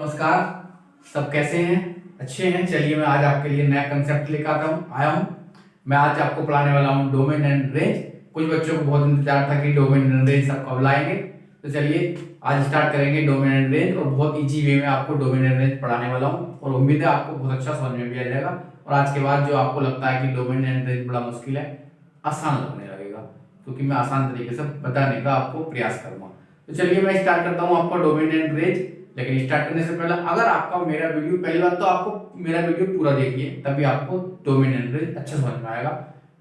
नमस्कार। सब कैसे हैं? अच्छे हैं। चलिए मैं आज आपके लिए नया कंसेप्ट लेकर आया हूँ। मैं आज आपको पढ़ाने वाला हूँ डोमेन एंड रेंज। कुछ बच्चों को बहुत इंतजार था कि डोमेन एंड रेंज सब कब लाएंगे, तो चलिए आज स्टार्ट करेंगे डोमेन एंड रेंज। और बहुत इजी वे में आपको डोमेन एंड रेंज पढ़ाने वाला हूँ और उम्मीद है आपको बहुत अच्छा समझ में भी आ जाएगा। और आज के बाद जो आपको लगता है कि डोमेन एंड रेंज बड़ा मुश्किल है, आसान लगने लगेगा, क्योंकि मैं आसान तरीके से बताने का आपको प्रयास करूंगा। तो चलिए मैं स्टार्ट करता हूँ आपका डोमेन एंड रेंज। लेकिन स्टार्ट करने से पहले अगर आपका मेरा वीडियो, पहली बात तो आपको मेरा वीडियो पूरा देखिए, तभी आपको डोमेन एंड रेंज अच्छा समझ में आएगा।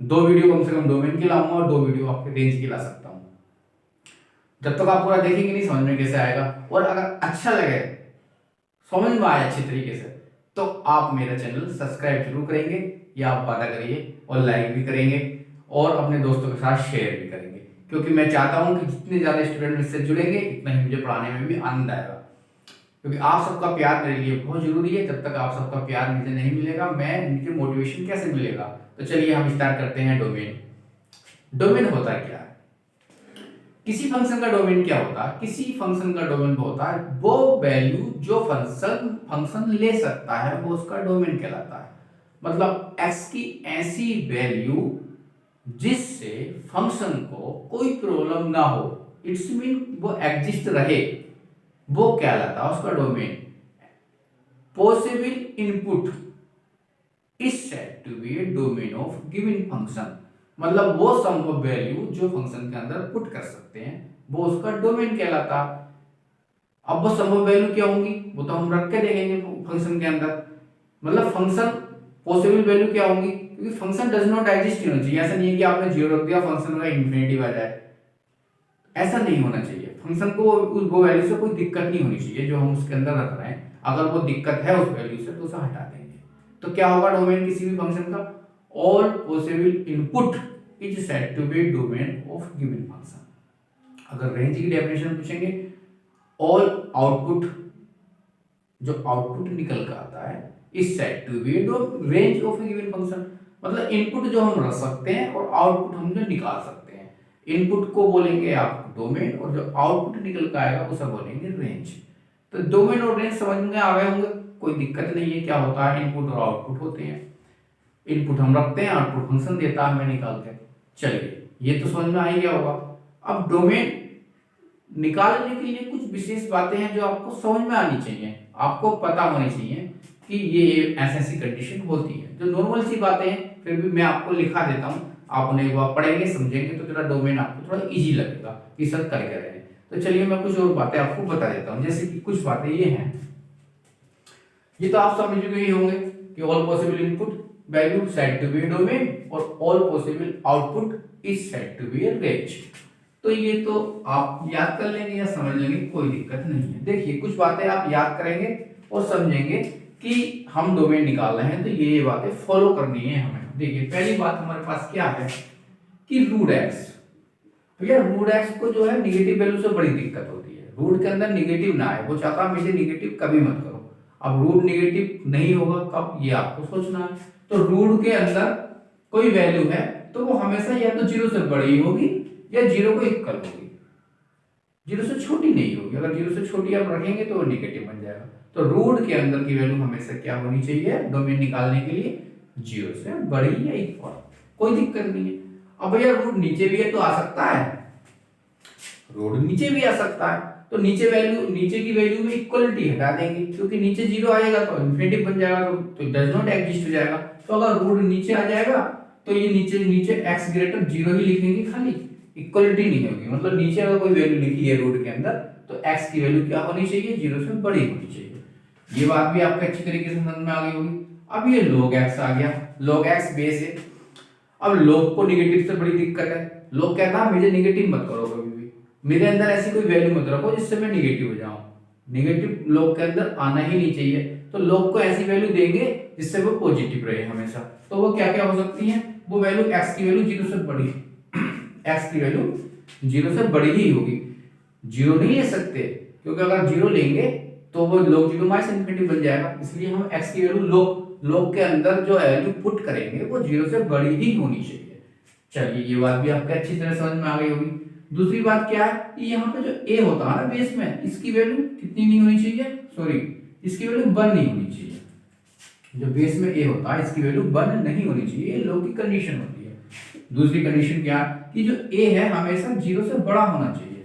2 वीडियो कम से कम डोमेन की लाऊंगा और 2 वीडियो आपके रेंज की ला सकता हूँ। जब तक आप पूरा देखेंगे नहीं समझ में कैसे आएगा। और अगर अच्छा लगे, समझ में आए अच्छी तरीके से, तो आप मेरा चैनल सब्सक्राइब जरूर करेंगे, या आप वादा करिए, और लाइक भी करेंगे और अपने दोस्तों के साथ शेयर भी करेंगे, क्योंकि मैं चाहता हूं कि जितने ज्यादा स्टूडेंट मुझसे जुड़ेंगे इतना ही मुझे पढ़ाने में भी आनंद आएगा। क्योंकि आप सबका प्यार मेरे लिए बहुत जरूरी है। जब तक आप सबका प्यार मुझे नहीं मिलेगा, मैं मुझे मोटिवेशन कैसे मिलेगा। तो चलिए हम स्टार्ट करते हैं डोमेन। डोमेन होता क्या है? किसी फंक्शन का डोमेन क्या होता है? किसी फंक्शन का डोमेन होता है वो वैल्यू जो फंक्शन ले सकता है, वो उसका डोमेन कहलाता है। मतलब x की ऐसी वैल्यू जिससे फंक्शन को कोई प्रॉब्लम ना हो, इट्स मीन वो एग्जिस्ट रहे, वो कहलाता है उसका domain. Possible input is said to be a domain of given function. मतलब वो संभव वैल्यू जो फंक्शन के अंदर पुट कर सकते हैं, वो उसका डोमेन कहलाता। अब वो संभव वैल्यू क्या होंगी वो तो हम रख के देखेंगे फंक्शन के अंदर। मतलब फंक्शन पॉसिबल वैल्यू क्या होंगी, क्योंकि फंक्शन डज नॉट एग्जिस्ट होना चाहिए। ऐसा नहीं है कि आपने 0 रख दिया फंक्शन का इन्फिनिटी आ जाए, ऐसा नहीं होना चाहिए। फंक्शन को वो वैल्यू से कोई दिक्कत नहीं होनी चाहिए जो हम उसके अंदर रख रहे हैं। अगर वो दिक्कत है उस वैल्यू से तो उसे हटा देंगे। तो क्या होगा डोमेन किसी भी फंक्शन का? All possible input is said to be domain of given function. अगर रेंज की डेफिनेशन पूछेंगे, ऑल आउटपुट, जो आउटपुट निकल कर आता है, is said to be range of given function. मतलब इनपुट जो हम रख सकते हैं और आउटपुट हम जो निकाल सकते हैं, इनपुट को बोलेंगे आप डोमेन, और जो आउटपुट निकल कर आएगा उसे बोलेंगे रेंज। तो डोमेन और रेंज समझ में आ गए होंगे, कोई दिक्कत नहीं है। क्या होता है? इनपुट और आउटपुट होते हैं। इनपुट हम रखते हैं, आउटपुट फंक्शन देता है हमें निकाल के। चलिए ये तो समझ में आ ही गया होगा। अब डोमेन निकालने के लिए कुछ विशेष बातें हैं जो आपको समझ में आनी चाहिए, आपको पता होनी चाहिए कि ये ऐसी कंडीशन होती है। जो नॉर्मल सी बातें हैं फिर भी मैं आपको लिखा देता हूँ, आप उन्हें एक बार पढ़ेंगे समझेंगे तो थोड़ा डोमेन आपको थोड़ा इजी लगेगा कि सर कर क्या रहे हैं। तो चलिए मैं कुछ और बातें आपको बता देता हूँ। जैसे कि कुछ बातें ये हैं, ये तो आप समझ गए ही होंगे कि all possible input value said to be domain और all possible output is said to be a range. तो ये तो आप याद कर लेंगे या समझ लेंगे, कोई दिक्कत नहीं है। देखिए कुछ बातें आप याद करेंगे और समझेंगे कि हम डोमेन निकाल रहे हैं, तो ये बातें फॉलो करनी है हमें। देखिए पहली बात हमारे पास क्या है कि रूट एक्स। भैया रूट एक्स को जो है निगेटिव वैल्यू से बड़ी दिक्कत होती है। रूट के अंदर निगेटिव ना आए, वो चाहता है मुझे निगेटिव कभी मत करो। अब रूट निगेटिव नहीं होगा कब, ये आपको सोचना है। तो रूट के अंदर कोई वैल्यू है तो वो हमेशा या तो 0 से बड़ी होगी या 0 को इक्वल होगी, 0 से छोटी नहीं होगी। अगर 0 से छोटी आप रखेंगे तो वो निगेटिव बन जाएगा। तो रूट के अंदर की वैल्यू हमेशा क्या होनी चाहिए डोमेन निकालने के लिए? 0 से बड़ी या इक्वल, कोई दिक्कत नहीं है। अब भैया रूट नीचे भी है तो आ सकता है, रूट नीचे भी आ सकता है। तो नीचे वैल्यू, नीचे की वैल्यू में इक्वलिटी हटा देंगे, क्योंकि नीचे 0 आएगा तो इन्फिनिटी बन जाएगा, तो डज नॉट एग्जिस्ट हो जाएगा। तो अगर रूट नीचे आ जाएगा तो ये नीचे x ग्रेटर 0 ही लिखेंगे, खाली इक्वलिटी नहीं होगी। मतलब नीचे अगर कोई वैल्यू लिखी है रूट के अंदर तो x की वैल्यू क्या होनी चाहिए? 0 से बड़ी होनी चाहिए। ये बात भी आपको अच्छी तरीके से समझ में आ गई होगी। अब ये log x आ गया, log x बेस है। अब log को निगेटिव से बड़ी दिक्कत है। log कहता है मुझे निगेटिव मत करो, कभी भी मेरे अंदर ऐसी कोई वैल्यू मत रखो जिससे मैं निगेटिव हो जाऊं। निगेटिव log के अंदर आना ही नहीं चाहिए। तो log को ऐसी वैल्यू देंगे जिससे वो पॉजिटिव रहे हमेशा। तो वो क्या क्या हो सकती है? वो वैल्यू x की वैल्यू 0 से बड़ी, x की वैल्यू 0 से बड़ी ही होगी। 0 नहीं ले सकते, क्योंकि अगर 0 लेंगे तो वो log 0 माइनस इन्फिनिटी बन जाएगा। इसलिए हम x की वैल्यू log के अंदर जो वैल्यू पुट करेंगे वो 0 से बड़ी ही होनी चाहिए। चलिए ये बात भी आपको अच्छी तरह समझ में आ गई होगी। दूसरी बात क्या है कि यहाँ पे जो a होता है ना बेस में, इसकी वैल्यू कितनी नहीं होनी चाहिए? सॉरी, इसकी वैल्यू 1 नहीं होनी चाहिए। जो बेस में ए होता है इसकी वैल्यू 1 नहीं होनी चाहिए, ये लो की कंडीशन होती है। दूसरी कंडीशन क्या कि जो ए है हमेशा 0 से बड़ा होना चाहिए।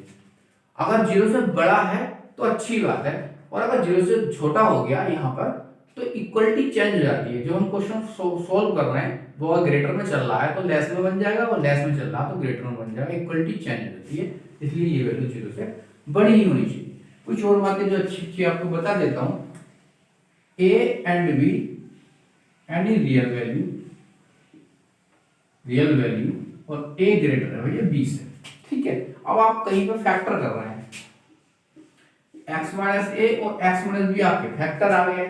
अगर 0 से बड़ा है तो अच्छी बात है, और अगर 0 से छोटा हो गया यहाँ पर तो इक्वलिटी चेंज हो जाती है। जो हम क्वेश्चन सोल्व कर रहे हैं वो अगर ग्रेटर में चल रहा है तो लेस में बन जाएगा, और लेस में चल रहा है तो ग्रेटर में बन जाएगा, इक्वलिटी चेंज हो जाती है। इसलिए ये वैल्यू 0 से बड़ी ही होनी चाहिए। कुछ और बातें जो अच्छी अच्छी आपको बता देता हूं। A and be any real value और ए ग्रेटर है भैया बी से, ठीक है। अब आप कहीं पर फैक्टर कर रहे हैं, x माइनस ए और x माइनस बी आपके फैक्टर आ गए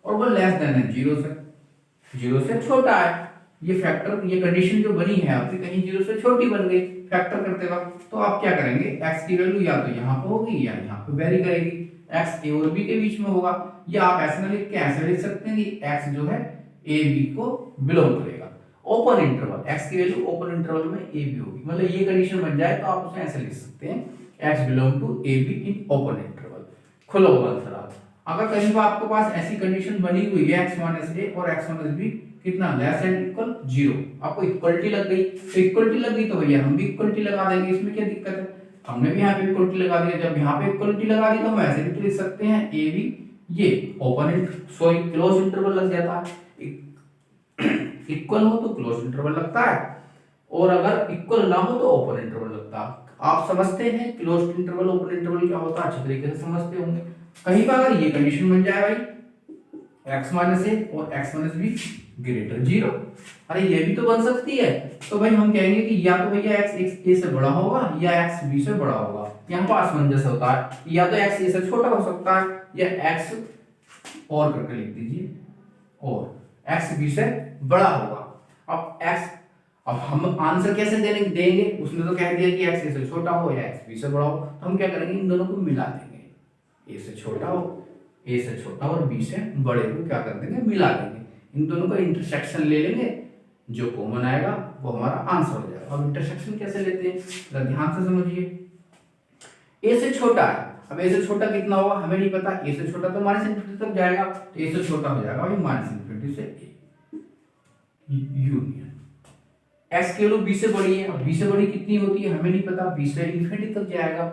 और वो लेस देन है 0 से छोटा है। ये फैक्टर, ये कंडीशन जो बनी है आपकी कहीं 0 से छोटी बन गई फैक्टर करते वक्त, तो आप क्या करेंगे, x की वैल्यू या तो यहाँ पे होगी या यहाँ पे वेरी करेगी, x a और b के बीच में होगा। या आप ऐसे ना लिख के ऐसे लिख सकते हैं कि x जो है a b को बिलोंग करेगा। ओपन इंटरवल, x की वैल्यू ओपन इंटरवल में a b होगी, मतलब ये कंडीशन बन जाए तो आप उसे ऐसे लिख सकते हैं x belong to a b in open interval, खुला हुआ अंतराल। अगर कहीं पर आपके पास ऐसी कंडीशन बनी हुई है x माइनस a और x माइनस b कितना लेस एंड इक्वल 0, आपको इक्वलिटी लग गई, तो इक्वलिटी लग गई तो भैया हम भी इक्वलिटी लगा देंगे, इसमें क्या दिक्कत है। हमने भी यहाँ पे इक्वलिटी लगा दी, जब यहाँ पे इक्वलिटी लगा दी तो हम ऐसे भी लिख सकते हैं ए बी, ये ओपन सॉरी क्लोज इंटरवल लग जाता है। इक्वल हो तो क्लोज इंटरवल लगता है, और अगर इक्वल ना हो तो ओपन इंटरवल लगता है। आप समझते हैं क्लोज इंटरवल ओपन इंटरवल क्या होता है, अच्छे तरीके से समझते होंगे। कहीं पर अगर ये कंडीशन बन जाए भाई x माइनस ए और x माइनस बी ग्रेटर 0, अरे ये भी तो बन सकती है, तो भाई हम कहेंगे कि या तो भैया x a से बड़ा होगा या x b से बड़ा होगा। यहाँ पर असमंजस होता है, या तो x a से छोटा हो सकता है या x और करके लिख दीजिए और x b से बड़ा होगा। अब हम आंसर कैसे देंगे, उसने तो कह दिया कि x a से छोटा हो या x b से बड़ा हो, तो हम क्या करेंगे, इन दोनों को मिला देंगे, a से छोटा हो, a से छोटा और b से बड़े को क्या कर देंगे, मिला देंगे। इन दोनों का इंटरसेक्शन ले लेंगे, जो कॉमन आएगा वो हमारा आंसर हो जाएगा। अब इंटरसेक्शन कैसे लेते हैं, जरा ध्यान से समझिए। a से छोटा है, अब a से छोटा कितना होगा हमें नहीं पता, a से छोटा तो माइनस इनफिनिटी तक जाएगा, तो a से छोटा हो जाएगा भाई माइनस इनफिनिटी से a यूनियन। x की वैल्यू b से बड़ी है, अब b से बड़ी कितनी होती है हमें नहीं पता, b से इनफिनिटी तक जाएगा,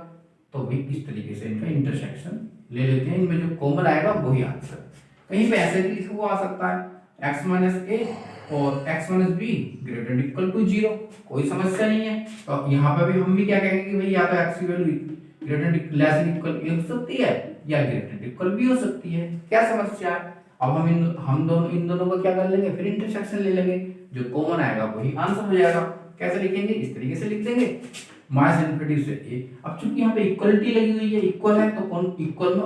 तो भाई इस तरीके से इनका इंटरसेक्शन ले लेते हैं, इनमें जो कॉमन आएगा वही आंसर। कहीं पे ऐसे भी हुआ आ सकता है x माइनस ए और x minus b greater equal to 0, कोई समस्या नहीं है। तो यहाँ पे भी हम भी क्या कहेंगे कि भाई या तो x की value greater less than equal a हो सकती है या ग्रेटर इक्वल बी हो सकती है, क्या समस्या है। अब हम इन दोनों को क्या कर लेंगे, फिर इंटरसेक्शन ले लेंगे, जो कॉमन आएगा वही आंसर हो जाएगा। कैसे लिखेंगे, इस तरीके से लिख देंगे माइनस इनफिनिटी से ए। अब चूंकि यहाँ पे इक्वलिटी लगी हुई है, इक्वल है तो कौन इक्वल में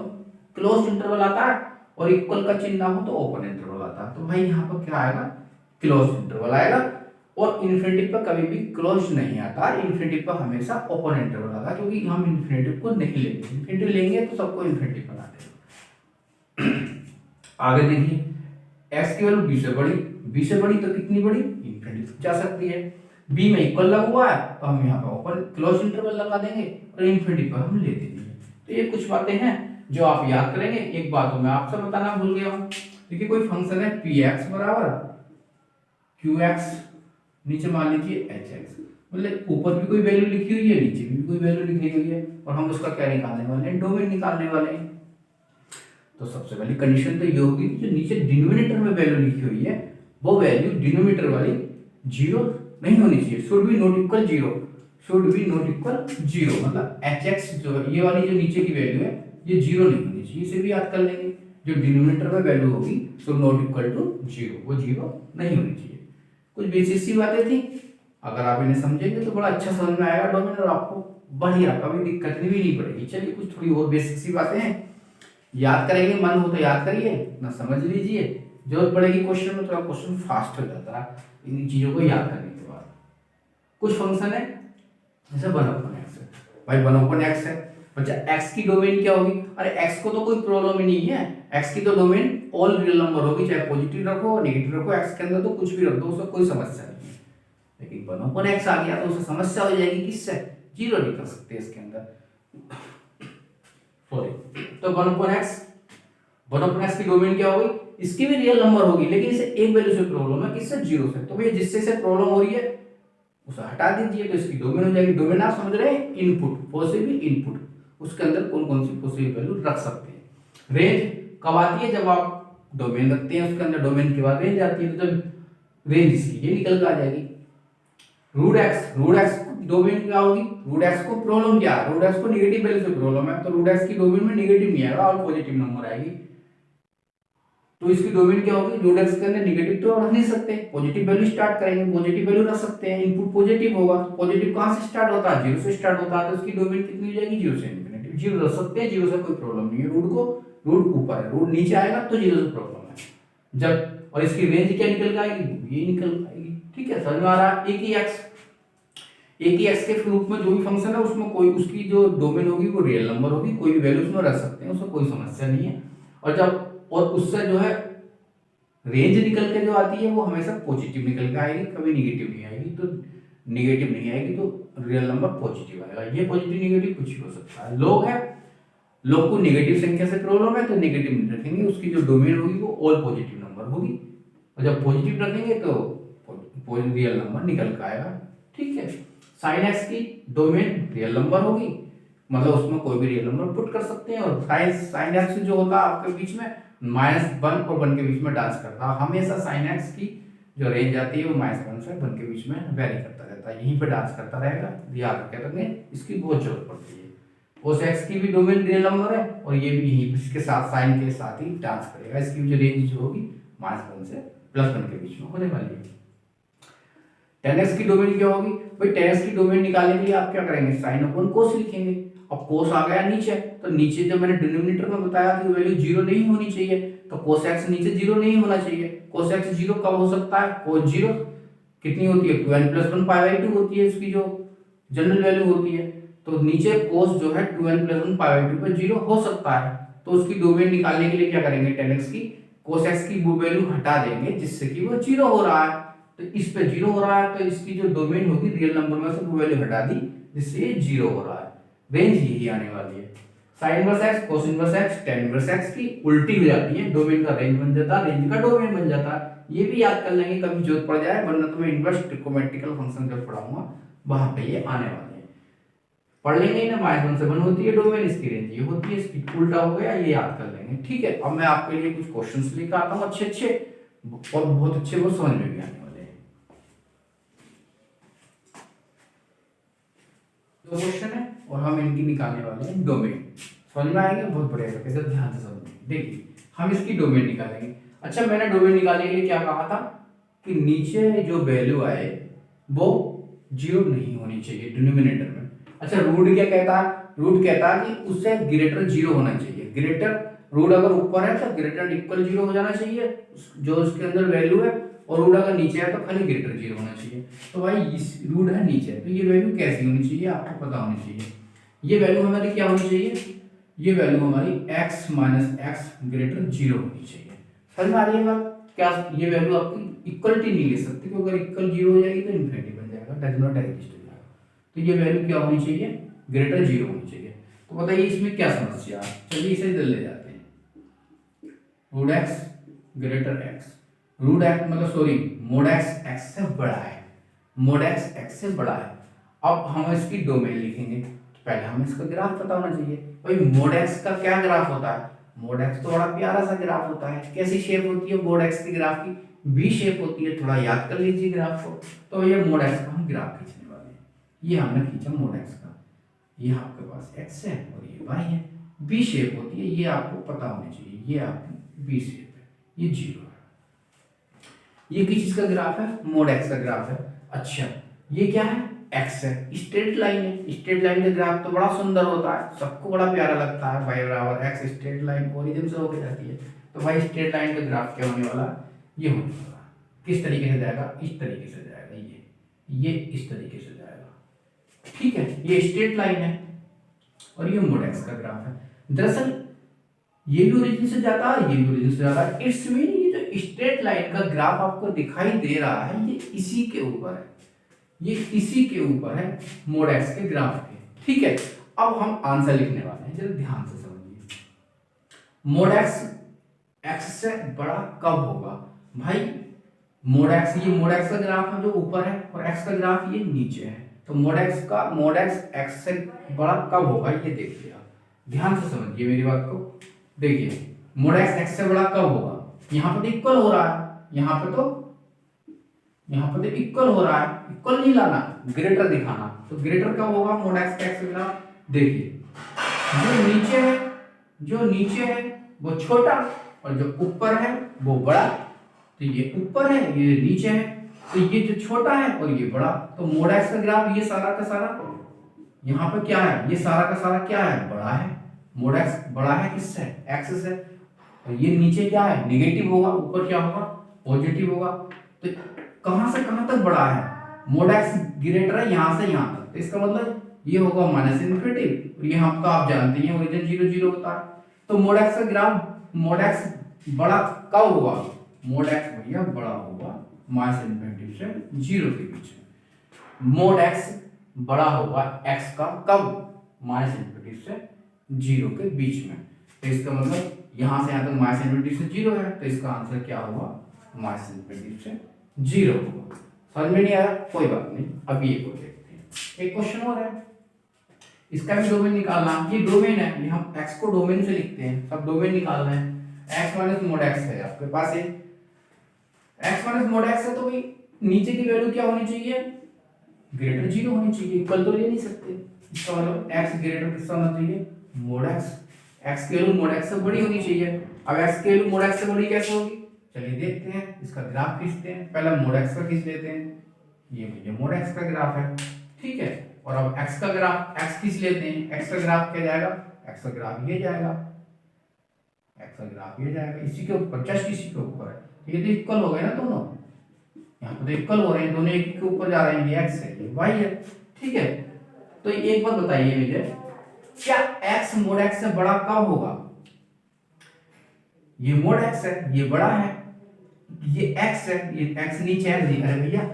क्लोज इंटरवल आता है, और इक्वल का चिन्ह हो तो ओपन इंटरवल आता है, तो भाई यहाँ पर क्या आएगा, क्लोज इंटरवल आएगा। और इन्फिनिटी पर कभी भी क्लोज नहीं आता, इन्फिनिटी पर हमेशा ओपन इंटरवल आता है, क्योंकि हम इन्फिनिटी को नहीं लेंगे, इन्फिनिटी लेंगे तो सबको इन्फिनिटी बना देगा। आगे देखिए x की वैल्यू b से बड़ी तो कितनी बड़ी, इन्फिनिटी तक जा सकती है। b में इक्वल लगा हुआ है तो हम यहाँ पर ओपन क्लोज इंटरवल लगा देंगे और इन्फिनिटी पर हम ले देंगे। तो ये कुछ बातें हैं जो आप याद करेंगे। एक बात मैं आपसे बताना भूल गया हूं, देखिए कोई फंक्शन है px बराबर qx, नीचे मान लीजिए hx, मतलब ऊपर भी कोई वैल्यू लिखी हुई है नीचे भी कोई वैल्यू लिखी हुई है, और हम उसका क्या निकालने वाले हैं, डोमेन निकालने वाले हैं। तो सबसे पहली कंडीशन तो ये होगी जो नीचे डिनोमिनेटर में वैल्यू लिखी हुई है वो वैल्यू डिनोमिनेटर वाली 0 नहीं होनी चाहिए, should be not equal 0, should be not equal 0, मतलब hx जो ये वाली जो नीचे की वैल्यू है ये 0 नहीं होनी चाहिए, इसे भी याद कर लेंगे। जो डिनोमिनेटर में वैल्यू होगी सो नॉट इक्वल टू 0, वो 0 नहीं होनी चाहिए। कुछ बेसिक सी बातें थी, अगर आप इन्हें समझेंगे तो बड़ा अच्छा समझ में आएगा डोमेन, और आपको बढ़िया कभी दिक्कत भी नहीं पड़ेगी। चलिए कुछ थोड़ी और बेसिक सी बातें हैं, याद करेंगे, मन हो तो याद करिए, ना समझ लीजिए, जरूरत पड़ेगी क्वेश्चन में तो क्वेश्चन फास्ट हो जाता है इन चीजों को याद करने के बाद। कुछ फंक्शन है जैसे 1/x है, भाई 1/x है, बच्चा x की डोमेन क्या होगी, अरे x को तो कोई प्रॉब्लम ही नहीं है, x की तो डोमेन ऑल रियल नंबर होगी, चाहे पॉजिटिव रखो नेगेटिव रखो, x के अंदर तो कुछ भी रख दो उससे कोई समस्या नहीं है। लेकिन 1/x आ गया तो उससे समस्या हो जाएगी, किससे, 0 नहीं कर सकते इसके अंदर, सॉरी। तो 1/x वन अपॉन एक्स की डोमेन क्या होगी, इसकी भी रियल नंबर होगी, लेकिन इसे एक वैल्यू से प्रॉब्लम है, किससे, जीरो से। तो भैया जिससे से प्रॉब्लम हो रही है उसे हटा दीजिए, तो इसकी डोमेन हो जाएगी। डोमेन आप समझ रहे हैं, इनपुट, पॉसिबल इनपुट, उसके अंदर कौन कौन सी पॉसिबल वैल्यू रख सकते हैं। रेंज कब आती है, जब आप डोमेन रखते हैं उसके अंदर, डोमेन के बाद रेंज आती है, तो जब रेंज इसकी ये निकल कर आ जाएगी। रूट एक्स डोमेन क्या होगी, रूट एक्स को प्रॉब्लम क्या है, रूट एक्स को नेगेटिव वैल्यू से प्रॉब्लम है, तो रूट एक्स की डोमेन में नेगेटिव नहीं आएगा और पॉजिटिव नंबर आएगी। तो इसकी डोमेन क्या होगी, रूट एक्स के अंदर नेगेटिव तो रख नहीं सकते, पॉजिटिव वैल्यू स्टार्ट करेंगे, पॉजिटिव वैल्यू रख सकते हैं, इनपुट पॉजिटिव होगा। पॉजिटिव कहां से स्टार्ट होता है, जीरो से स्टार्ट होता है, तो इसकी डोमेन कितनी हो जाएगी, जीरो से इन्फिनिटी। जीरो रख सकते हैं, जीरो से कोई प्रॉब्लम नहीं है। रूट ऊपर है, रूट नीचे आएगा तो जीरो से प्रॉब्लम है जब, और इसकी रेंज क्या निकल आएगी, ये निकल आएगी। ठीक है, समझ में आ रहा है। एक ही एक्स के रूप में जो भी फंक्शन है उसमें कोई उसकी जो डोमेन होगी वो रियल नंबर होगी, कोई भी वैल्यू उसमें रख सकते हैं, उसमें कोई समस्या नहीं है। और उससे जो है रेंज निकल के जो आती है वो हमेशा पॉजिटिव निकल के आएगी, कभी निगेटिव नहीं आएगी। तो निगेटिव नहीं आएगी तो रियल नंबर पॉजिटिव आएगा। ये पॉजिटिव निगेटिव कुछ भी हो सकता है। लोग है, लोग को नेगेटिव संख्या से प्रॉब्लम है तो नेगेटिव नहीं रखेंगे, उसकी जो डोमेन होगी वो ऑल पॉजिटिव नंबर होगी, और जब पॉजिटिव रखेंगे तो रियल नंबर निकल के आएगा। ठीक है, साइन एक्स की डोमेन रियल नंबर होगी, मतलब उसमें कोई भी रियल नंबर पुट कर सकते हैं। और साइन एक्स जो होता है आपके बीच में -1 और 1 के बीच में डांस करता है, हमेशा साइन एक्स की जो रेंज आती है वो -1 से 1 के बीच में वेरी करता रहता है, यहीं पे डांस करता रहेगा। याद रखे रखेंगे, इसकी बहुत जरूरत पड़ती है। कोस एक्स की भी डोमेन रियल नंबर है और ये भी यहीं इसके साथ साइन के साथ ही डांस करेगा। इसकी जो रेंज जो होगी -1 से +1 के बीच में होने वाली है। tan x की डोमेन क्या होगी भाई, tan x की डोमेन निकालने के लिए आप क्या करेंगे, साइन अपॉन कोस लिखेंगे। अब कोस आ गया नीचे, तो नीचे जब मैंने डिनोमिनेटर में बताया कि वैल्यू 0 नहीं होनी चाहिए, तो कोस x नीचे 0 नहीं होना चाहिए। कोस x 0 कब हो सकता है, कोस 0 कितनी होती है, 2n + 1 π/2 होती है, इसकी जो जनरल वैल्यू होती है। तो नीचे कोस जो है 2n + 1 π/2 पे 0 हो सकता है, तो उसकी डोमेन निकालने के लिए क्या करेंगे, tan x की कोस x की वो वैल्यू हटा देंगे जिससे कि वो 0 हो रहा है। तो इस पे 0 हो रहा है, तो इसकी जो डोमेन होगी रियल नंबर में से वो वैल्यू हटा दी जिससे ये 0 हो रहा है। रेंज यही आने वाली है। Sine inverse x, cos inverse x, tan inverse x की उल्टी हो जाती है, डोमेन का रेंज बन जाता है, रेंज का डोमेन बन जाता है। ये भी याद कर लेंगे, कभी जरूरत पड़ जाए, वरना तो मैं इनवर्स ट्रिकोमेट्रिकल फंक्शन जब पढ़ाऊंगा वहां पे ये आने वाले हैं। पढ़ लेंगे ना, -1 से 1 होती है डोमेन, इसकी रेंज ये होती है, इसकी उल्टा हो गया, ये याद कर लेंगे। ठीक है, अब मैं आपके लिए कुछ क्वेश्चंस लेकर आता हूं अच्छे और बहुत अच्छे, वो समझ में भी आने वाले हैं। दो क्वेश्चन है और हम इनकी निकालने वाले हैं डोमेन। समझ में आएंगे, बहुत बढ़िया करके जब ध्यान से समझिए। देखिए हम इसकी डोमेन निकालेंगे। अच्छा, मैंने डोमेन निकालने के लिए क्या कहा था कि नीचे जो वैल्यू आए वो 0 नहीं होनी चाहिए डिनोमिनेटर में। अच्छा, रूट क्या कहता है, रूट कहता है कि उससे ग्रेटर 0 होना चाहिए। ग्रेटर रूट अगर ऊपर है तो ग्रेटर इक्वल 0 हो जाना चाहिए जो उसके अंदर वैल्यू है, और रूट अगर नीचे है तो खाली ग्रेटर 0 होना चाहिए। तो भाई इस रूट है नीचे, तो ये वैल्यू कैसी होनी चाहिए आपको पता होनी चाहिए। ये वैल्यू हमारी क्या होनी चाहिए, ये वैल्यू हमारी x - x ग्रेटर 0 होनी चाहिए। समझ में आ रही है बात, क्या ये वैल्यू आपकी इक्वलिटी नहीं ले सकती, क्योंकि अगर इक्वल 0 हो जाएगी तो इन्फिनिटी बन जाएगा, डज नॉट एग्जिस्ट हो जाएगा। तो ये वैल्यू क्या होनी चाहिए, ग्रेटर 0 होनी चाहिए। तो बताइए इसमें क्या समस्या है, चलिए इसे इधर ले जाते हैं। Root x greater x, root x मतलब सॉरी मोड x से बड़ा है, मोड x से बड़ा है। अब हम इसकी डोमेन लिखेंगे, पहले हमें इसका ग्राफ पता होना चाहिए। भाई मोड x का क्या ग्राफ होता है, मोड x तो बड़ा प्यारा सा ग्राफ होता है। कैसी शेप होती है मोड x के ग्राफ की, वी शेप होती है, थोड़ा याद कर लीजिए ग्राफ को। तो ये मोड x का हम ग्राफ खींचने वाले हैं। ये हमने खींचा मोड x का, ये आपके पास x है और ये y है। वी शेप होती है, ये आपको पता होनी चाहिए, ये आपकी वी शेप है, ये 0 है। ये किस चीज का ग्राफ है, मोड x का ग्राफ है। अच्छा, ये क्या है, x है, स्ट्रेट लाइन है। स्ट्रेट लाइन का ग्राफ तो बड़ा सुंदर होता है, सबको बड़ा प्यारा लगता है। y बराबर x, स्ट्रेट लाइन ओरिजिन से होकर जाती है। तो भाई स्ट्रेट लाइन का ग्राफ क्या होने वाला, ये होने वाला। किस तरीके से जाएगा, इस तरीके से जाएगा, ये इस तरीके से जाएगा। ठीक है, ये स्ट्रेट लाइन है और ये मोड x का ग्राफ है। दरअसल ये भी ओरिजिन से जाता है, ये भी ओरिजिन से जाता है। इट्स मीन ये जो स्ट्रेट लाइन का ग्राफ आपको दिखाई दे रहा है, ये इसी के ऊपर है, ये इसी के ऊपर है, मोड x के ग्राफ के। ठीक है, अब हम आंसर लिखने वाले हैं, जरा ध्यान से समझिए। मोड x x से बड़ा कब होगा? भाई मोड x, ये मोड x का ग्राफ है जो ऊपर है और x का ग्राफ ये नीचे है, तो मोड x x से बड़ा कब होगा ये देखिए आप ध्यान से समझिए मेरी बात को। देखिए मोड x x से बड़ा कब होगा? यहाँ पे तो इक्वल हो रहा है, यहाँ पे तो इक्वल हो रहा है, इक्वल नहीं लाना, ग्रेटर दिखाना। तो ग्रेटर कब होगा मोड x का x से बड़ा? देखिए जो नीचे है वो छोटा और जो ऊपर है वो बड़ा। तो ये ऊपर है ये नीचे है, तो ये जो छोटा है और ये बड़ा। तो मोड x का ग्राफ ये सारा का सारा यहाँ पर क्या है, ये सारा का सारा क्या है, बड़ा है। मोड x बड़ा है किससे? x से। और ये नीचे क्या है, नेगेटिव होगा, ऊपर क्या होगा, पॉजिटिव होगा। तो कहां से कहां तक बड़ा है? मोड x ग्रेटर है यहां से यहां तक, तो इसका मतलब ये होगा माइनस इन्फिनिटी, और यहाँ तो आप जानते हैं ओरिजिन 0 0 होता है। तो मोड x का ग्राफ, मोड x बड़ा कब हुआ? मोड x भैया बड़ा होगा माइनस इन्फिनिटी से 0 के बीच में। मोड x बड़ा होगा x का कब? माइनस इन्फिनिटी से 0 के बीच में। तो इसका मतलब यहां से यहां तक माइनस इन्फिनिटी से 0 है, तो इसका आंसर क्या होगा, माइनस इन्फिनिटी से 0 होगा। समझ में नहीं आया? कोई बात नहीं, अब ये को देखते हैं। एक क्वेश्चन और है, इसका भी डोमेन निकालना। ये डोमेन है, ये हम x को डोमेन से लिखते हैं, सब डोमेन निकालना है। x माइनस मोड x है आपके पास, ये x माइनस मोड x है, तो भाई नीचे की वैल्यू क्या होनी चाहिए, ग्रेटर 0 होनी चाहिए, इक्वल तो ले नहीं सकते। इसका मतलब x ग्रेटर किसका होना चाहिए, मोड x। x की वैल्यू मोड x से बड़ी होनी चाहिए। अब x की वैल्यू मोड x से बड़ी कैसे होगी, चलिए देखते हैं। इसका ग्राफ खींचते हैं, पहले मोड x का खींच लेते हैं। ये मोड x का ग्राफ है, ठीक है। और अब x का ग्राफ x खींच लेते हैं। x का ग्राफ क्या जाएगा, x का ग्राफ ये जाएगा, x का ग्राफ ये जाएगा, इसी के ऊपर, जस्ट इसी के ऊपर है। तो ये तो इक्वल हो गए ना दोनों, यहाँ पे तो इक्वल हो रहे हैं दोनों, एक के ऊपर जा रहे हैं। ये x है ये y है, ठीक है। तो एक बात बताइए मुझे, क्या x मोड x से बड़ा कब होगा? ये मोड x है, ये बड़ा है, ये x है, ये x नीचे है। अरे भैया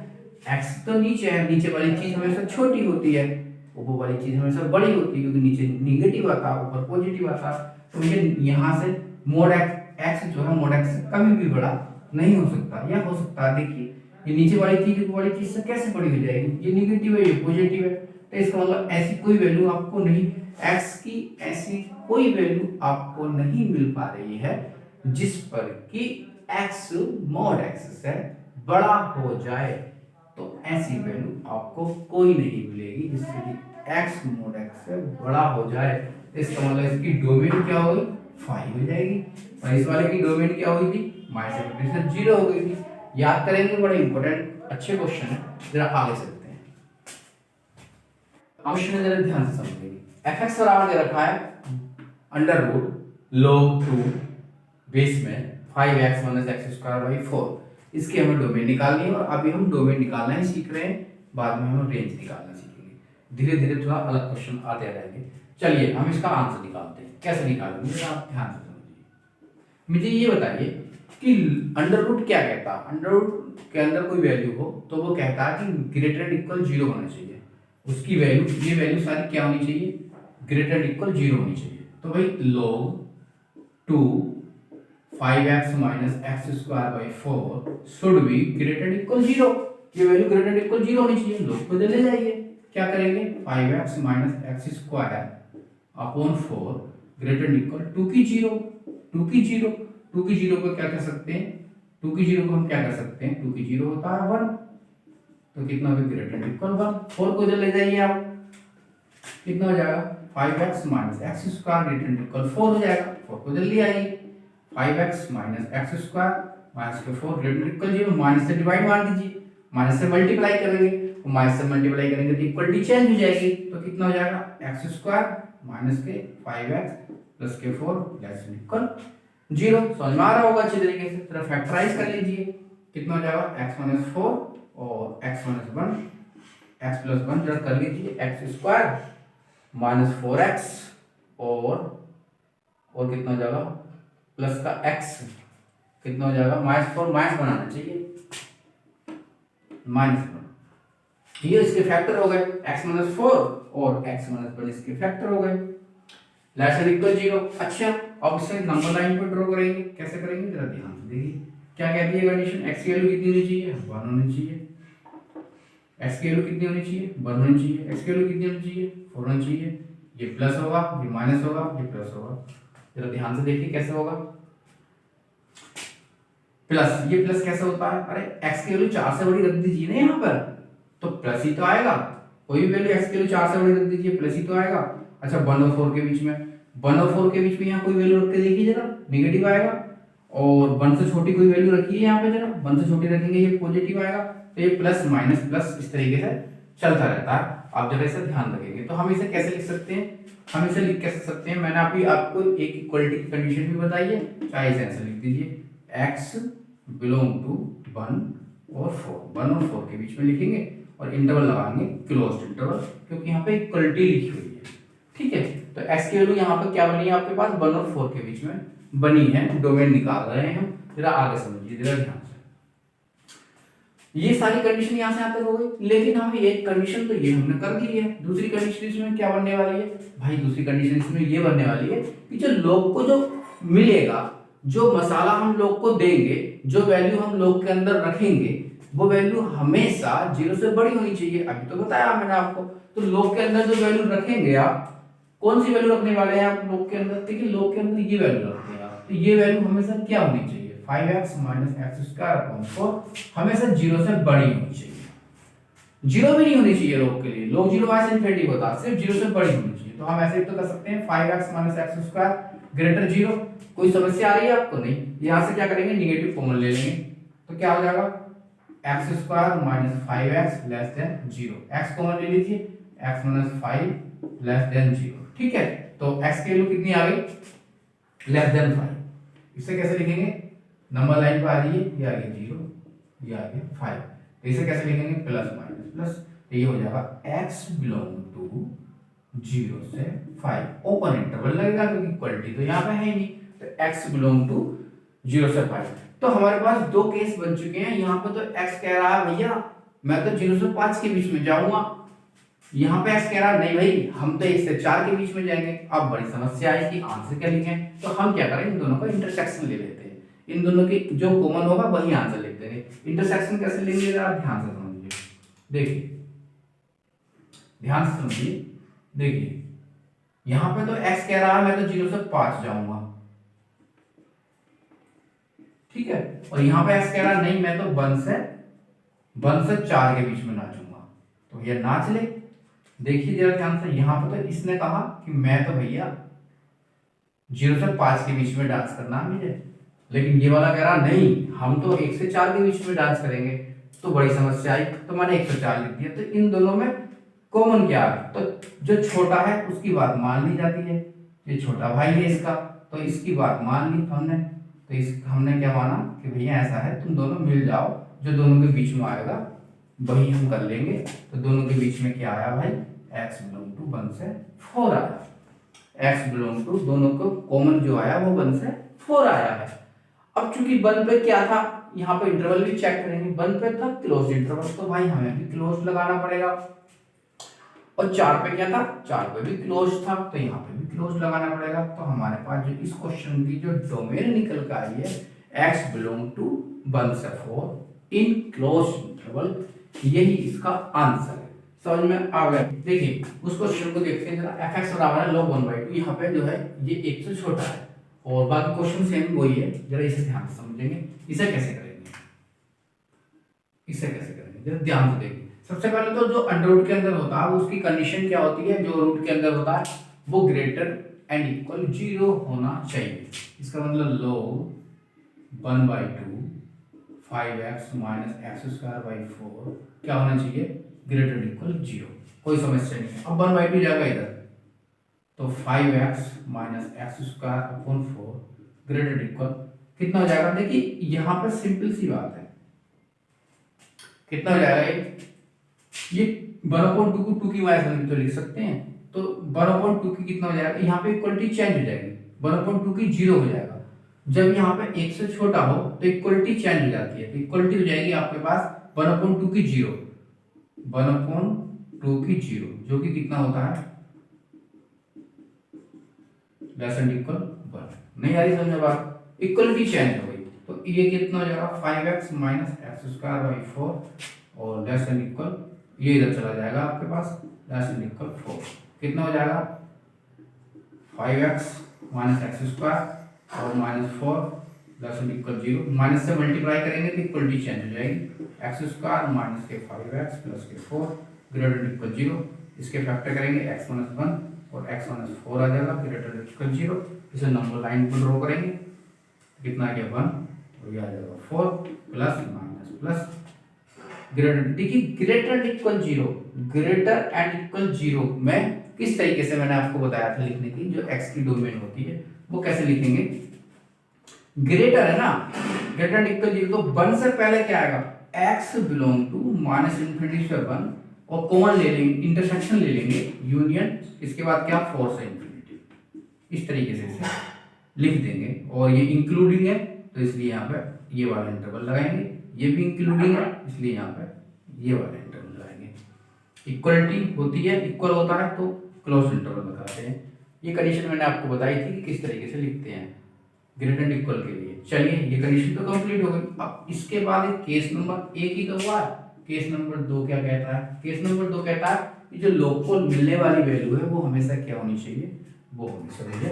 x तो नीचे है, नीचे वाली चीज हमेशा छोटी होती है, ऊपर वाली चीज हमेशा बड़ी होती है, क्योंकि नीचे निगेटिव आता है, ऊपर पॉजिटिव आता है। तो मुझे यहाँ से मोड x जो है मोड x से कभी भी बड़ा नहीं हो सकता, या हो सकता है। देखिए ये नीचे वाली चीज ऊपर वाली चीज से कैसे बड़ी हो जाएगी, ये निगेटिव है ये पॉजिटिव है। तो इसका मतलब ऐसी कोई वैल्यू आपको नहीं, x की ऐसी कोई वैल्यू आपको नहीं मिल पा रही है जिस पर कि x मोड x से बड़ा हो जाए। तो ऐसी वैल्यू आपको कोई नहीं मिलेगी जिससे कि x मोड x से बड़ा हो जाए। इसका मतलब इसकी डोमेन क्या होगी, 5 हो जाएगी, और इस वाले की डोमेन क्या हुई थी, माइनस इन्फिनिटी से 0 हो गई थी। याद करेंगे, बड़े इंपॉर्टेंट अच्छे क्वेश्चन है। जरा आगे चलते हैं, क्वेश्चन जरा ध्यान से समझिए। fx बराबर दे रखा है अंडर रूट log 2 बेस में 5x minus x square by 4। इसकी हमें डोमेन निकालनी है, और अभी हम डोमेन निकालना ही सीख रहे हैं, बाद में हम रेंज निकालना सीखेंगे। धीरे धीरे थोड़ा अलग क्वेश्चन आते रहेंगे। चलिए हम इसका आंसर निकालते हैं। कैसे निकालेंगे आप ध्यान से समझिए। मुझे ये बताइए कि अंडर रूट क्या कहता है, अंडर रूट के अंदर कोई वैल्यू हो तो वो कहता है कि ग्रेटर इक्वल 0 होना चाहिए। उसकी वैल्यू, ये वैल्यू सारी क्या होनी चाहिए, ग्रेटर इक्वल 0 होनी चाहिए। तो भाई log 2 5x minus x square by 4 should be greater equal 0। ये वैल्यू ग्रेटर इक्वल 0 होनी चाहिए। लोग बदले जाइए, क्या करेंगे, 5x minus x square upon 4 greater equal 2 की 0, 2 की 0, 2 की 0 को क्या कर सकते हैं, 2 की 0 को हम क्या कर सकते हैं, 2 की 0 होता है 1, तो कितना होगा, ग्रेटर इक्वल 1। 4 को इधर ले जाइए आप, कितना हो जाएगा, 5x minus x square greater equal 4 हो जाएगा। 4 को इधर ले आइए, 5x minus x square minus के 4 ग्रेटर इक्वल 0। माइनस से डिवाइड मार दीजिए, माइनस से मल्टीप्लाई करेंगे, तो माइनस से मल्टीप्लाई करेंगे तो इक्वलिटी चेंज हो जाएगी। तो कितना हो जाएगा, एक्स स्क्वायर माइनस के 5x प्लस के 4 लेस देन इक्वल 0। समझ में आ रहा होगा अच्छी तरीके से। जरा फैक्टराइज कर लीजिए, कितना हो जाएगा, x माइनस 4 और x माइनस 1, x प्लस 1 जरा कर लीजिए, एक्स स्क्वायर माइनस 4x और कितना हो जाएगा, प्लस का x कितना हो जाएगा, माइनस 4 माइनस बनाना चाहिए, माइनस 1। ये इसके फैक्टर हो गए, x माइनस 4 और x माइनस 1 इसके फैक्टर हो गए, लेस देन इक्वल 0। अच्छा अब इसे नंबर लाइन पर ड्रॉ करेंगे, कैसे करेंगे जरा ध्यान से देखिए। क्या कहती है कंडीशन, एक्स की वैल्यू कितनी होनी चाहिए, 1 होनी चाहिए। एक्स की वैल्यू कितनी होनी चाहिए, 1 होनी चाहिए। एक्स की वैल्यू कितनी होनी चाहिए, 4 होनी चाहिए। ये प्लस होगा, ये माइनस होगा, ये प्लस होगा। जरा ध्यान से देखिए कैसे होगा प्लस, ये प्लस कैसे होता है, अरे एक्स की वैल्यू 4 से बड़ी रख दीजिए ना यहाँ पर, तो प्लस ही तो आएगा। कोई भी वैल्यू एक्स की वैल्यू 4 से बड़ी रख दीजिए, प्लस ही तो आएगा। अच्छा 1 और 4 के बीच में, 1 और 4 के बीच में यहाँ कोई वैल्यू रख के देखिए जरा, नेगेटिव आएगा। और 1 से छोटी कोई वैल्यू रखिए यहाँ पे जरा, 1 से छोटी रखेंगे ये पॉजिटिव आएगा। तो ये प्लस माइनस प्लस इस तरीके से चलता रहता है। आप जरा इसे ध्यान रखेंगे। तो हम इसे कैसे लिख सकते हैं, हम इसे लिख कैसे सकते हैं, मैंने अभी आपको एक इक्वलिटी की कंडीशन भी बताई है, चाहे इसे ऐसे लिख दीजिए, x बिलोंग टू 1 और 4, 1 और 4 के बीच में लिखेंगे और इंटरवल लगाएंगे क्लोज्ड इंटरवल, क्योंकि यहाँ पे इक्वलिटी लिखी हुई है। ठीक है, तो x की वैल्यू यहाँ पे क्या बनी है आपके पास, 1 और 4 के बीच में बनी है, डोमेन निकाल रहे हैं हम। जरा आगे समझिए जरा ध्यान से। ये सारी कंडीशन यहाँ से यहाँ तक हो गई, लेकिन हमें एक कंडीशन तो ये हमने कर दी है, दूसरी कंडीशन इसमें क्या बनने वाली है भाई, दूसरी कंडीशन इसमें ये बनने वाली है कि जो लोग को जो मिलेगा, जो मसाला हम लोग को देंगे, जो वैल्यू हम लोग के अंदर रखेंगे, वो वैल्यू हमेशा 0 से बड़ी होनी चाहिए। अभी तो बताया मैंने आपको। तो लोग के अंदर जो वैल्यू रखेंगे आप, कौन सी वैल्यू रखने वाले हैं आप लोग के अंदर, देखिए लोग के अंदर ये वैल्यू रखते हैं आप, तो ये वैल्यू हमेशा क्या होनी चाहिए, 5x - x²/4 हमेशा 0 से बड़ी होनी चाहिए। 0 भी नहीं होनी चाहिए लोग के लिए, लोग 0 ऐसे इनफिनिटी होता है, सिर्फ 0 से बड़ी होनी चाहिए। तो हम ऐसे तो कर सकते हैं 5x - x² ग्रेटर 0। कोई समस्या आ रही है आपको, नहीं। यहां से क्या करेंगे, निगेटिव कॉमन ले लेंगे, तो क्या हो जाएगा x² - 5x < 0। x कॉमन ले लीजिए, x - 5 < 0। ठीक है, तो x की वैल्यू कितनी आ गई, <5। इसे कैसे लिखेंगे, नंबर लाइन पर आ रही है, ये आ गया 0, ये आ गया 5। तो इसे कैसे लिखेंगे, प्लस माइनस प्लस, तो ये हो जाएगा x बिलोंग टू 0 से 5, ओपन इंटरवल लगेगा क्योंकि इक्वलिटी तो यहाँ पे है ही नहीं। तो x बिलोंग टू 0 से 5। तो हमारे पास दो केस बन चुके हैं। यहाँ पे तो x कह रहा है भैया मैं तो 0 से 5 के बीच में जाऊंगा, यहाँ पे x कह रहा है नहीं भाई हम तो 1 से 4 के बीच में जाएंगे। अब बड़ी समस्या है कि आंसर क्या लिखें, तो हम क्या करें, इन दोनों का इंटरसेक्शन ले लेते हैं, इन दोनों की जो कॉमन होगा वही आंसर लिख देंगे। इंटरसेक्शन कैसे लेंगे जरा ध्यान से समझिए, देखिए ध्यान से समझिए, देखिए यहाँ पे तो x कह रहा है मैं तो 0 से 5 जाऊंगा, ठीक है, और यहाँ पे x कह रहा है नहीं मैं तो 1 से 4 के बीच में नाचूंगा, तो ये नाच ले। देखिए जरा ध्यान से, यहाँ पे तो इसने कहा कि मैं तो भैया 0 से 5 के बीच में डांस करना है मुझे, लेकिन ये वाला कह रहा नहीं हम तो 1 से 4 के बीच में डांस करेंगे। तो बड़ी समस्या आई, तो मैंने 1 से 4 लिख दिया। तो इन दोनों में कॉमन क्या है, तो जो छोटा है उसकी बात मान ली जाती है, ये छोटा भाई है इसका, तो इसकी बात मान ली हमने। तो इस हमने क्या माना कि भैया ऐसा है तुम दोनों मिल जाओ, जो दोनों के बीच में आएगा वही हम कर लेंगे। तो दोनों के बीच में क्या आया भाई, x बिलोंग टू 1 से 4 आया, x बिलोंग टू दोनों को कॉमन जो आया वो 1 से 4 आया है। अब चूंकि 1 पे क्या था, यहाँ पे इंटरवल भी चेक करेंगे, 1 पे था क्लोज इंटरवल, तो भाई हमें भी क्लोज लगाना पड़ेगा। और 4 पे क्या था, 4 पे भी क्लोज था, तो यहाँ पे भी क्लोज लगाना पड़ेगा। तो हमारे पास जो इस क्वेश्चन की जो डोमेन निकल कर आई है, x बिलोंग टू 1 से 4 इन क्लोज इंटरवल, यही इसका आंसर है। समझ में आ गया। देखिए उस क्वेश्चन को देखते हैं जरा, fx बराबर है log 1/2, यहाँ पे जो है ये 1 से छोटा है और बाकी क्वेश्चन सेम वही है। जरा इसे ध्यान से समझेंगे, इसे कैसे करेंगे, इसे कैसे करेंगे जरा ध्यान से देखिए। सबसे पहले तो जो अंडर रूट के अंदर होता है उसकी कंडीशन क्या होती है, जो रूट के अंदर होता है वो ग्रेटर एंड इक्वल 0 होना चाहिए। इसका मतलब log 1/2 5x - x²/4 क्या होना चाहिए, ग्रेटर इक्वल 0। कोई समस्या नहीं है। अब 1/2 जाएगा इधर, तो 5x - x²/4 ग्रेटर इक्वल कितना हो जाएगा, देखिए यहाँ पर सिंपल सी बात है, कितना हो जाएगा ये 1/2 को 2 की माइनस में तो लिख सकते हैं। तो 1/2 की कितना हो जाएगा, यहाँ पे इक्वलिटी चेंज हो जाएगी, 1/2 की 0 हो जाएगा। जब यहाँ पे 1 से छोटा हो तो इक्वलिटी चेंज हो जाती है, तो इक्वलिटी हो जाएगी आपके पास 1/2 की 0, 1/2 की 0, जो कि कितना होता है लेस एंड इक्वल 1। नहीं आ रही समझ में बात, इक्वलिटी चेंज हो गई। तो ये कितना हो जाएगा 5x minus x square by 4 और लेस देन इक्वल, ये इधर चला जाएगा आपके पास लेस देन इक्वल 4। कितना हो जाएगा 5x माइनस एक्स स्क्वायर और minus 4 less than equal 0। Minus से मल्टीप्लाई करेंगे तो इक्वलिटी चेंज हो जाएगी, एक्स स्क्वायर माइनस के 5x प्लस के 4 ग्रेटर देन इक्वल 0। इसके फैक्टर करेंगे x माइनस 1 और x माइनस 4 आ जाएगा ग्रेटर देन इक्वल 0। इसे नंबर लाइन पर ड्रॉ करेंगे, कितना आ गया 1 और ये आ जाएगा 4 प्लस माइनस प्लस ग्रेटर। देखिए greater equal 0, greater and equal 0 में किस तरीके से मैंने आपको बताया था लिखने की, जो x की डोमेन होती है वो कैसे लिखेंगे, ग्रेटर है ना, ग्रेटर एंड इक्वल 0 तो 1 से पहले क्या आएगा x belong to minus infinity से 1 और कॉमन ले लेंगे, इंटरसेक्शन ले लेंगे यूनियन, इसके बाद क्या 4 से इन्फिनिटी, इस तरीके से इसे लिख देंगे। और ये इंक्लूडिंग है तो इसलिए यहाँ पे ये वाला इंटरवल लगाएंगे, ये भी इंक्लूडिंग है इसलिए यहाँ पे ये वाला इंटरवल लगाएंगे। इक्वलिटी होती है, इक्वल होता है तो क्लोज इंटरवल लगाते हैं। ये कंडीशन मैंने आपको बताई थी कि किस तरीके से लिखते हैं ग्रेटर एंड इक्वल के लिए। चलिए ये कंडीशन तो कंप्लीट हो गई। अब इसके बाद केस नंबर 1 ही तो हुआ है, केस नंबर 2 क्या कहता है, केस नंबर 2 कहता है कि जो लॉग को मिलने वाली वैल्यू है वो हमेशा क्या होनी चाहिए, वो हमेशा भैया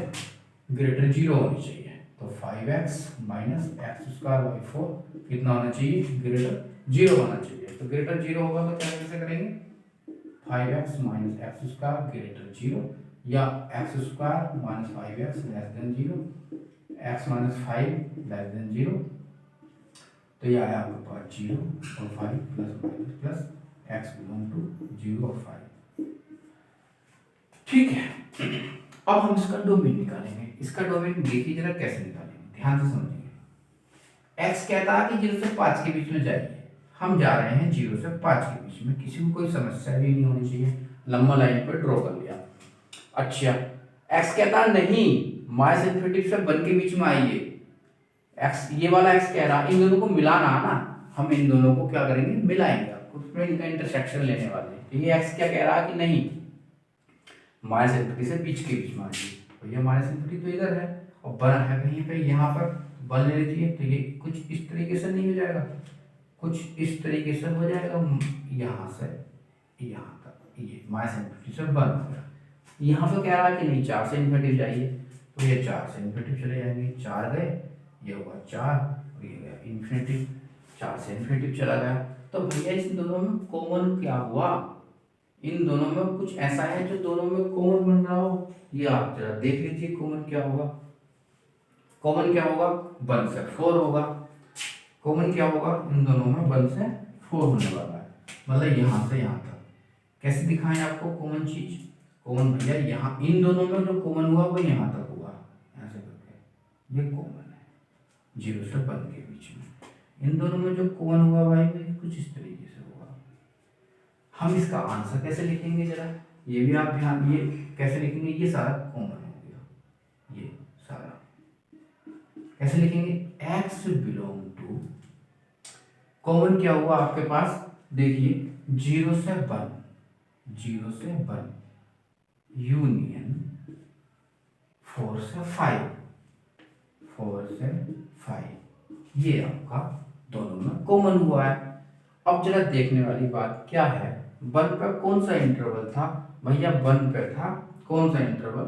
ग्रेटर 0 होनी चाहिए। तो 5x minus x square by 4 कितना होना चाहिए, ग्रेटर 0 होना चाहिए। तो ग्रेटर 0 होगा तो क्या कैसे करेंगे 5x minus x square greater 0 या x square minus 5x less than 0, x minus 5 less than 0, तो ये आया आपके पास 0 और 5 plus minus plus x belong to 0 और 5। ठीक है, अब हम इसका डोमेन निकालेंगे। इसका डोमेन देखिए जरा कैसे निकालेंगे, ध्यान से समझिए। x कहता है कि 0 से 5 के बीच में जाइए, हम जा रहे हैं 0 से 5 के बीच में, किसी को कोई समस्या भी नहीं होनी चाहिए, लंबा लाइन पर ड्रॉ कर लिया। अच्छा x कहता है नहीं माइनस इन्फिनिटी से 1 के बीच में आइए, x ये वाला x कह रहा है इन दोनों को मिलाना है ना, हम इन दोनों को क्या करेंगे मिलाएंगे, आपको उसमें इनका इंटरसेक्शन लेने वाले हैं। तो ये x क्या कह रहा है कि नहीं माइनस इन्फिनिटी से बीच के बीच में आइए, तो ये माइनस इन्फिनिटी तो इधर है और बन है कहीं पे यहाँ पर, बन ले लीजिए। तो ये कुछ इस तरीके से नहीं हो जाएगा, कुछ इस तरीके से हो जाएगा, यहाँ से यहाँ तक ये माइनस इन्फिनिटी से बन हो गया। यहाँ पे कह रहा है कि नहीं 4 से इन्फिनिटी जाइए, तो ये 4 से इन्फिनिटी चले जाएंगे, 4 गए, ये हुआ 4 और ये गया इन्फिनिटी, 4 से इन्फिनिटी चला गया। तो भैया इस दोनों में कॉमन क्या हुआ, इन दोनों में कुछ ऐसा है जो दोनों में कॉमन बन रहा हो, ये आप जरा देख लीजिए कॉमन क्या होगा। कॉमन क्या होगा 1 से 4 होगा, कॉमन क्या होगा इन दोनों में 1 से 4 होने वाला है, मतलब यहाँ से यहाँ तक। कैसे दिखाएं आपको कॉमन चीज, कॉमन भैया यहाँ इन दोनों में जो कॉमन हुआ वो यहाँ तक हुआ, यहाँ से करके ये कॉमन है 0 से 1 के बीच में। इन दोनों में जो कॉमन हुआ भाई कुछ इस तरीके से होगा। हम इसका आंसर कैसे लिखेंगे जरा ये भी आप ध्यान, ये कैसे लिखेंगे, ये सारा कॉमन हो गया, ये सारा कैसे लिखेंगे x बिलोंग टू, कॉमन क्या हुआ आपके पास देखिए 0 से 1, 0 से 1 यूनियन 4 से 5, 4 से 5, ये आपका दोनों में कॉमन हुआ है। अब जरा देखने वाली बात क्या है, 1 पे कौन सा इंटरवल था भैया, 1 पे था कौन सा इंटरवल,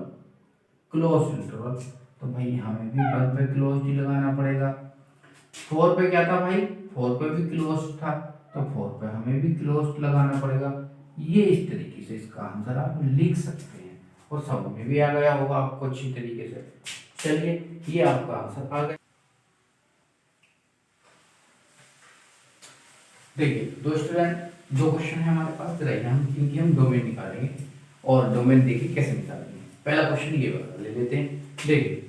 क्लोज इंटरवल, तो भाई हमें भी 1 पे क्लोज ही लगाना पड़ेगा। 4 पे क्या था भाई, 4 पे भी क्लोज था, तो 4 पे हमें भी क्लोज लगाना पड़ेगा। ये इस तरीके से इसका आंसर आप लिख सकते हैं और सब में भी आ गया होगा आपको अच्छी तरीके से। चलिए ये आपका आंसर आ गया। देखिए दो स्टूडेंट, दो क्वेश्चन है हमारे पास, इनकी हम डोमेन निकालेंगे और डोमेन देखिए कैसे निकालेंगे। पहला क्वेश्चन ये वाला ले लेते हैं। देखिए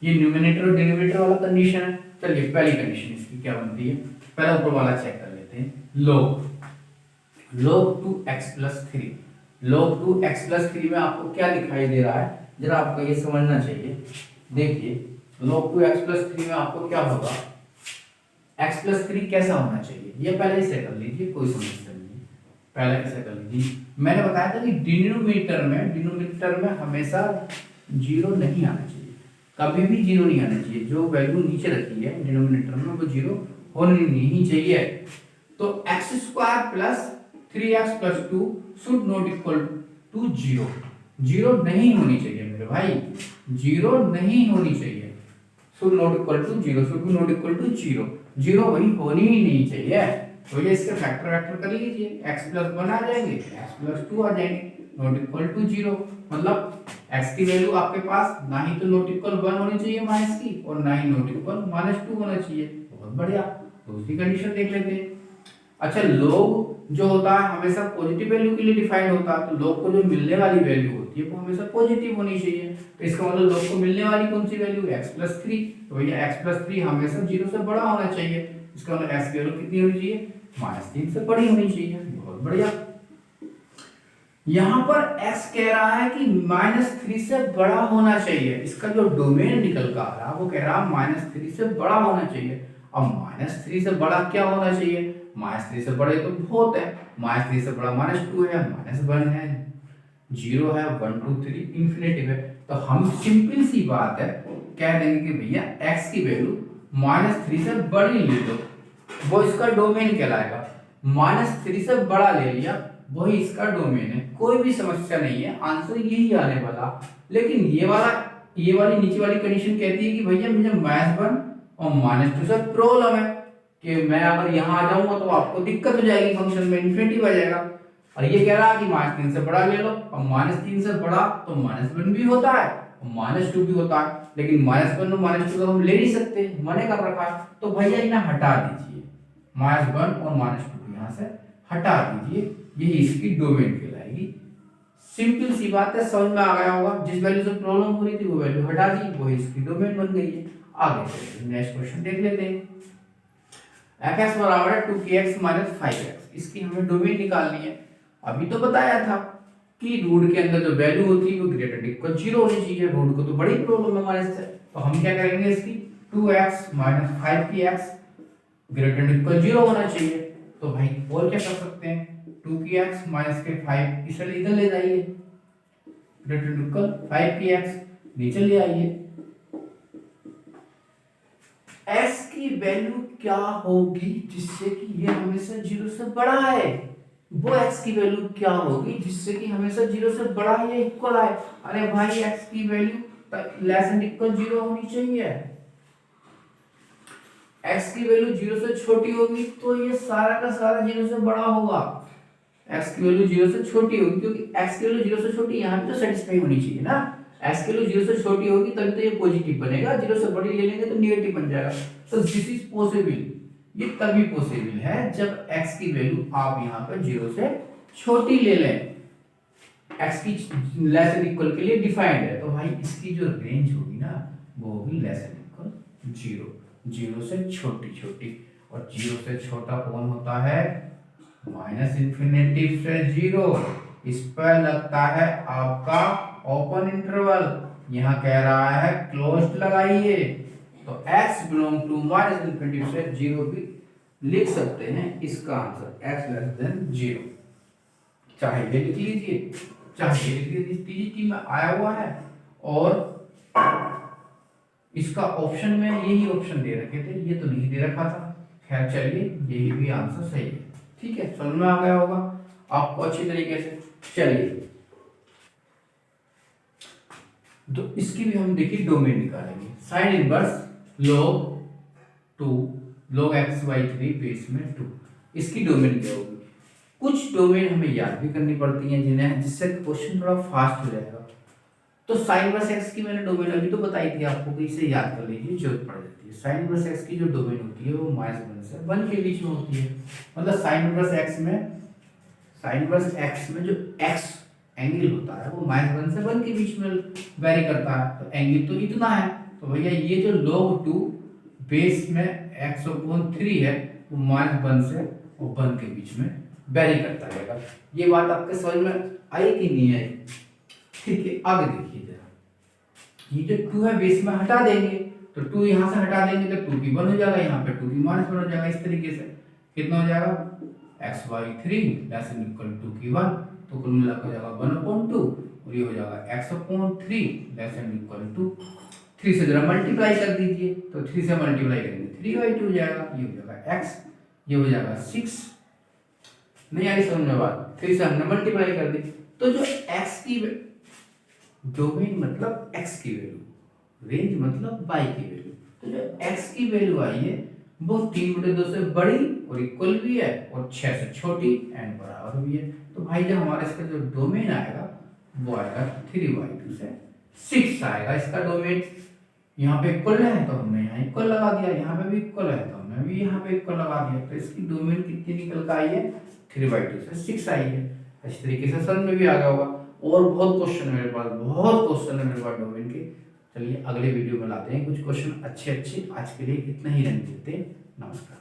ये न्यूमरेटर और डिनोमिनेटर वाला कंडीशन है। चलिए पहली कंडीशन इसकी क्या बनती है, पहला ऊपर वाला चेक कर लेते हैं। log 2x plus 3, log 2x plus 3 में आपको क्या दिखाई दे रहा है जरा आपको ये समझना चाहिए। देखिए log 2x प्लस 3 में आपको क्या होगा, x प्लस 3 कैसा होना चाहिए, ये पहले इसे कर लीजिए, कोई समस्या नहीं, पहले इसे कर लीजिए। मैंने बताया था कि डिनोमिनेटर में हमेशा 0 नहीं आना चाहिए, कभी भी जीरो नहीं आना चाहिए, जो वैल्यू नीचे रखी है डिनोमिनेटर में वो जीरो होनी नहीं चाहिए। तो x square plus 3x+2 should not equal to zero, zero नहीं होनी चाहिए मेरे भाई, जीरो नहीं होनी चाहिए, should not equal to zero, should be not equal to zero, zero वही होनी ही नहीं चाहिए। तो ये इसके फैक्टर वैक्टर कर लीजिए, x+1 आ जाएंगे, x+2 आ जाएंगे, नॉट इक्वल टू जीरो, मतलब x की वैल्यू आपके पास ना ही तो नॉट इक्वल 1 होनी चाहिए माइनस की, और ना ही नॉट इक्वल -2 होना चाहिए। बहुत बढ़िया, दूसरी कंडीशन देख लेते हैं। अच्छा, log जो होता है हमेशा पॉजिटिव वैल्यू के लिए डिफाइंड होता है, तो log को जो मिलने वाली वैल्यू होती है वो हमेशा पॉजिटिव होनी चाहिए। तो इसका मतलब log को मिलने वाली कौन सी वैल्यू, x+3, तो भैया x+3 हमेशा 0 से बड़ा होना चाहिए। इसका मतलब x की वैल्यू कितनी होनी चाहिए, -3 से बड़ी होनी चाहिए। बहुत बढ़िया। यहाँ पर x कह रहा है कि -3 से बड़ा होना चाहिए, इसका जो डोमेन निकल कर आ रहा है वो कह रहा है -3 से बड़ा होना चाहिए। अब -3 से बड़ा क्या होना चाहिए, -3 से बड़े तो बहुत है, -3 से बड़ा -2 है, -1 है, 0 है, 1 2 3 इंफिनिटिव है। तो हम सिंपल सी बात है कह देंगे कि भैया x की वैल्यू -3 से बड़ी ले लो, वो इसका डोमेन कहलाएगा। -3 से बड़ा ले लिया, वही इसका डोमेन है, कोई भी समस्या नहीं है, आंसर यही आने वाला। लेकिन ये वाली नीचे वाली कंडीशन कहती है कि भैया मुझे -1 और -2 से प्रॉब्लम है, कि मैं अगर यहाँ आ जाऊंगा तो आपको दिक्कत हो जाएगी, फंक्शन में इन्फिनिटिव आ जाएगा। और ये कह रहा है कि -3 से बड़ा ले लो, और -3 से बड़ा तो -1 भी होता है और -2 भी होता है, लेकिन -1 और -2 तो हम ले नहीं सकते, मने कर रखा है। तो भैया इन्हें हटा दीजिए, -1 और -2 यहाँ से हटा दीजिए, यही इसकी डोमेन कहलाएगी। सिंपल सी बात है, समझ में आ गया होगा, जिस वैल्यू से प्रॉब्लम हो रही थी वो वैल्यू हटा दी, वही इसकी डोमेन बन गई है। आगे चलिए नेक्स्ट क्वेश्चन देख लेते हैं। fx बराबर है 2kx - 5x, इसकी हमें डोमेन निकालनी है। अभी तो बताया था कि रूट के अंदर जो वैल्यू होती है वो ग्रेटर देन इक्वल 0 होनी चाहिए, रूट को तो बड़ी प्रॉब्लम है हमारे से। तो हम क्या करेंगे, इसकी 2x - 5kx greater than equal 0 होना चाहिए। तो भाई और क्या कर सकते हैं, 2kx - 5 इसे इधर ले जाइए, ग्रेटर देन इक्वल 5kx नीचे ले आइए। x की वैल्यू क्या होगी जिससे कि ये हमेशा 0 से बड़ा है, वो x की वैल्यू क्या होगी जिससे कि हमेशा 0 से बड़ा या इक्वल आए। अरे भाई x की वैल्यू लेस देन इक्वल 0 होनी चाहिए, x की वैल्यू 0 से छोटी होगी तो ये सारा का सारा 0 से बड़ा होगा। x की वैल्यू 0 से छोटी होगी क्योंकि x की वैल्यू 0 से छोटी यहाँ पे तो सेटिस्फाई होनी चाहिए ना, x की वैल्यू 0 से छोटी होगी तभी तो ये पॉजिटिव बनेगा, 0 से बड़ी ले लेंगे तो नेगेटिव बन जाएगा। तो दिस इज पॉसिबल, ये तभी पॉसिबल है जब x की वैल्यू आप यहाँ पर 0 से छोटी ले लें, x की लेस देन इक्वल के लिए डिफाइंड है। तो भाई इसकी जो रेंज होगी ना वो होगी लेस देन इक्वल 0, 0 से छोटी छोटी, और 0 से छोटा कौन होता है, -इंफिनिटी से 0, इस पर लगता है आपका ओपन इंटरवल, यहाँ कह रहा है क्लोज्ड लगाइए। तो x बिलोंग टू -इंफिनिटी से 0 भी लिख सकते हैं, इसका आंसर x लेस देन 0, चाहे ये लिख लीजिए चाहे ये लिख लीजिए, TGT में आया हुआ है। और इसका ऑप्शन में यही ऑप्शन दे रखे थे, ये तो नहीं दे रखा था, खैर चलिए यही भी आंसर सही है, ठीक है, समझ में आ गया होगा आपको अच्छी तरीके से। चलिए तो इसकी भी हम देखिए डोमेन निकालेंगे, sine inverse log x/3 base में 2, इसकी डोमेन क्या होगी। कुछ डोमेन हमें याद भी करनी पड़ती हैं जिन्हें, जिससे क्वेश्चन थोड़ा फास्ट हो जाएगा। तो साइन इनवर्स x की मैंने डोमेन अभी तो बताई थी आपको कि इसे याद कर लीजिए, जरूरत पड़ जाती है। साइन इनवर्स x की जो डोमेन होती है वो -1 से 1 के बीच में होती है, मतलब साइन इनवर्स x में जो x एंगल होता है वो -1 से 1 के बीच में वेरी करता है, तो एंगल तो इतना है। तो भैया ये जो log 2 बेस में x/3 है वो -1 से 1 के बीच में वेरी करता रहेगा। ये बात आपके समझ में आई कि नहीं आई, ठीक है। आगे देखिए जरा, ये जो 2 है बेस में हटा देंगे, तो 2 यहाँ से हटा देंगे तो 2 की 1 हो जाएगा, यहाँ पे 2 की -1 हो जाएगा। इस तरीके से कितना हो जाएगा, x/3 लेस देन इक्वल 2 की 1, तो कुल मिलाकर हो जाएगा 1/2, और ये हो जाएगा x/3 less than equal to 3 से जरा मल्टीप्लाई कर दीजिए, तो 3 से मल्टीप्लाई करेंगे 3/2 हो जाएगा, ये हो जाएगा x, ये हो जाएगा 6। नहीं आई समझ में बात? 3 से हमने मल्टीप्लाई कर दी, तो जो x की डोमेन मतलब x की वैल्यू, रेंज मतलब y की वैल्यू, तो जो x की वैल्यू आई है वो 3/2 से बड़ी और इक्वल भी है और 6 से छोटी एंड बराबर भी है। तो भाई जब हमारा इसका जो डोमेन आएगा वो आएगा 3/2 से 6 आएगा इसका डोमेन। यहाँ पे इक्वल है तो हमने यहाँ इक्वल लगा दिया, यहाँ पे भी इक्वल है तो हमने भी यहाँ पे इक्वल लगा दिया, तो इसकी डोमेन कितनी निकल कर आई है 3/2 से 6 आई है। इस तरीके से समझ में भी आ गया होगा। और बहुत क्वेश्चन है मेरे पास, बहुत क्वेश्चन है मेरे पास डोमेन के। चलिए अगले वीडियो में लाते हैं कुछ क्वेश्चन अच्छे अच्छे। आज के लिए इतना ही रहने देते हैं। नमस्कार।